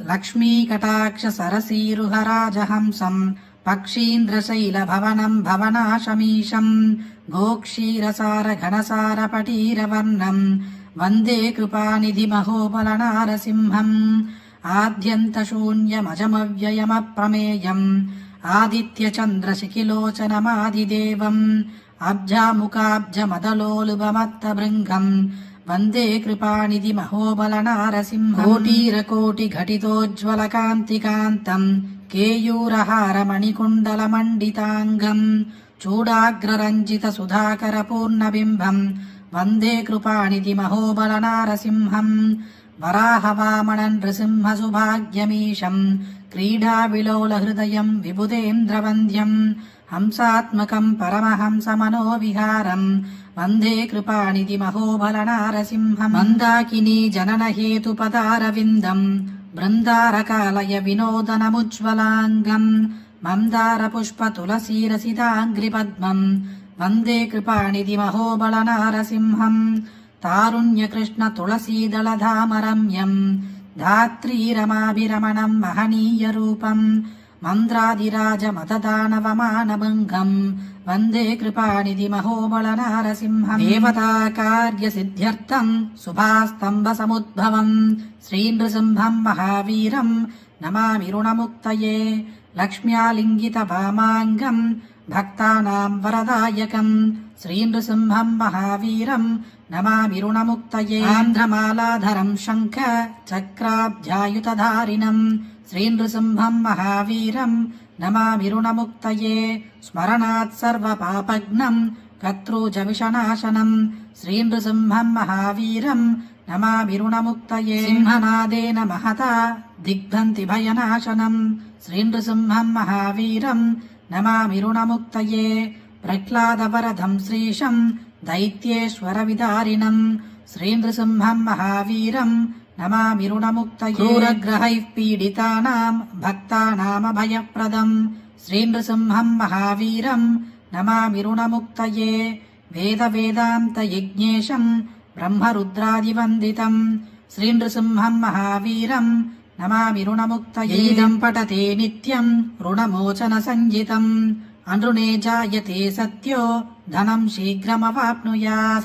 లక్ష్మీకటాక్ష సరసీరుహరాజహంసం పక్షీంద్రశైలభవనం భవనాశమీశం గోక్షీరసార ఘనసార పటీరవర్ణం వందే కృపానిధిమహోబలనారసింహం ఆద్యంతశూన్యమజమవ్యయమప్రమేయం ఆదిత్యచంద్రశిఖిలోచనమాదిదేవం అబ్జాముఖాబ్జమదలోలుభమత్తభృంగం వందే కృపానిధిమహోబలనారసింహం కోటీరకోటిఘటితోజ్వలకాంతికాంతం కేయూరహారమణికుండలమండితాంగం చూడాగ్రరంజితసుధాకరపూర్ణబింబం వందే కృపానిధిమహోబలనారసింహం వరాహవామనం నృసింహసుభాగ్యమీశం క్రీడావిలోలహృదయం విబుధేంద్రవంద్యం హంసాత్మకం పరమహంసమనోవిహారం వందే కృపానిధిమహోబలనారసింహం మందాకినీ జననహేతుపదారవిందం బృందారకాలయ వినోదనముజ్వలాంగం మందారపుష్పతులసీరసితాంఘ్రిపద్మం వందే కృపానిధిమహోబలనారసింహం తారుణ్యకృష్ణ తులసీదళధామరమ్యం ధాత్రీరమాభిరమణం మహనీయరూపం మంద్రాదిరాజమదదానవమానభంగం వందే కృపానిధిమహోబలనారసింహం దేవతాకార్యసిద్ధ్యర్థం శుభాస్తంభసముద్భవం శ్రీనృసింహం మహావీరం నమామి రుణముక్తయే లక్ష్మ్యాలింగితవామాంగం భక్తానాం వరదాయకం శ్రీనృసింహం మహావీరం నమామి రుణముక్తయే ఆంధ్రమాలాధరం శంఖ చక్రాబ్జాయుతధారిణం శ్రీనృసింహం మహావీరం నమామి రుణముక్తయే స్మరణాత్ సర్వపాపఘ్నం కర్తృజవిషనాశనం శ్రీనృసింహం మహావీరం నమామి రుణముక్తయే సింహనాదేన మహతా దిగ్భంతి భయనాశనం శ్రీనృసింహం మహావీరం నమామి రుణముక్తయే ప్రహ్లాదవరదం శ్రీశం దైత్యేశ్వరవిదారిణం శ్రీనృసింహం మహావీరం నమామి రుణముక్తయే క్రూరగ్రహైః పీడితానాం భక్తానామభయప్రదం శ్రీనృసింహం మహావీరం నమామి రుణముక్తయే వేదవేదాంతయజ్ఞేశం బ్రహ్మరుద్రాదివందితం శ్రీనృసింహం మహావీరం నమామి రుణముక్తయే ఇదం పఠతే నిత్యం రుణమోచన సంజితం అనృణే జాయతే సత్యో ధనం శీఘ్రమవాప్నుయాత్.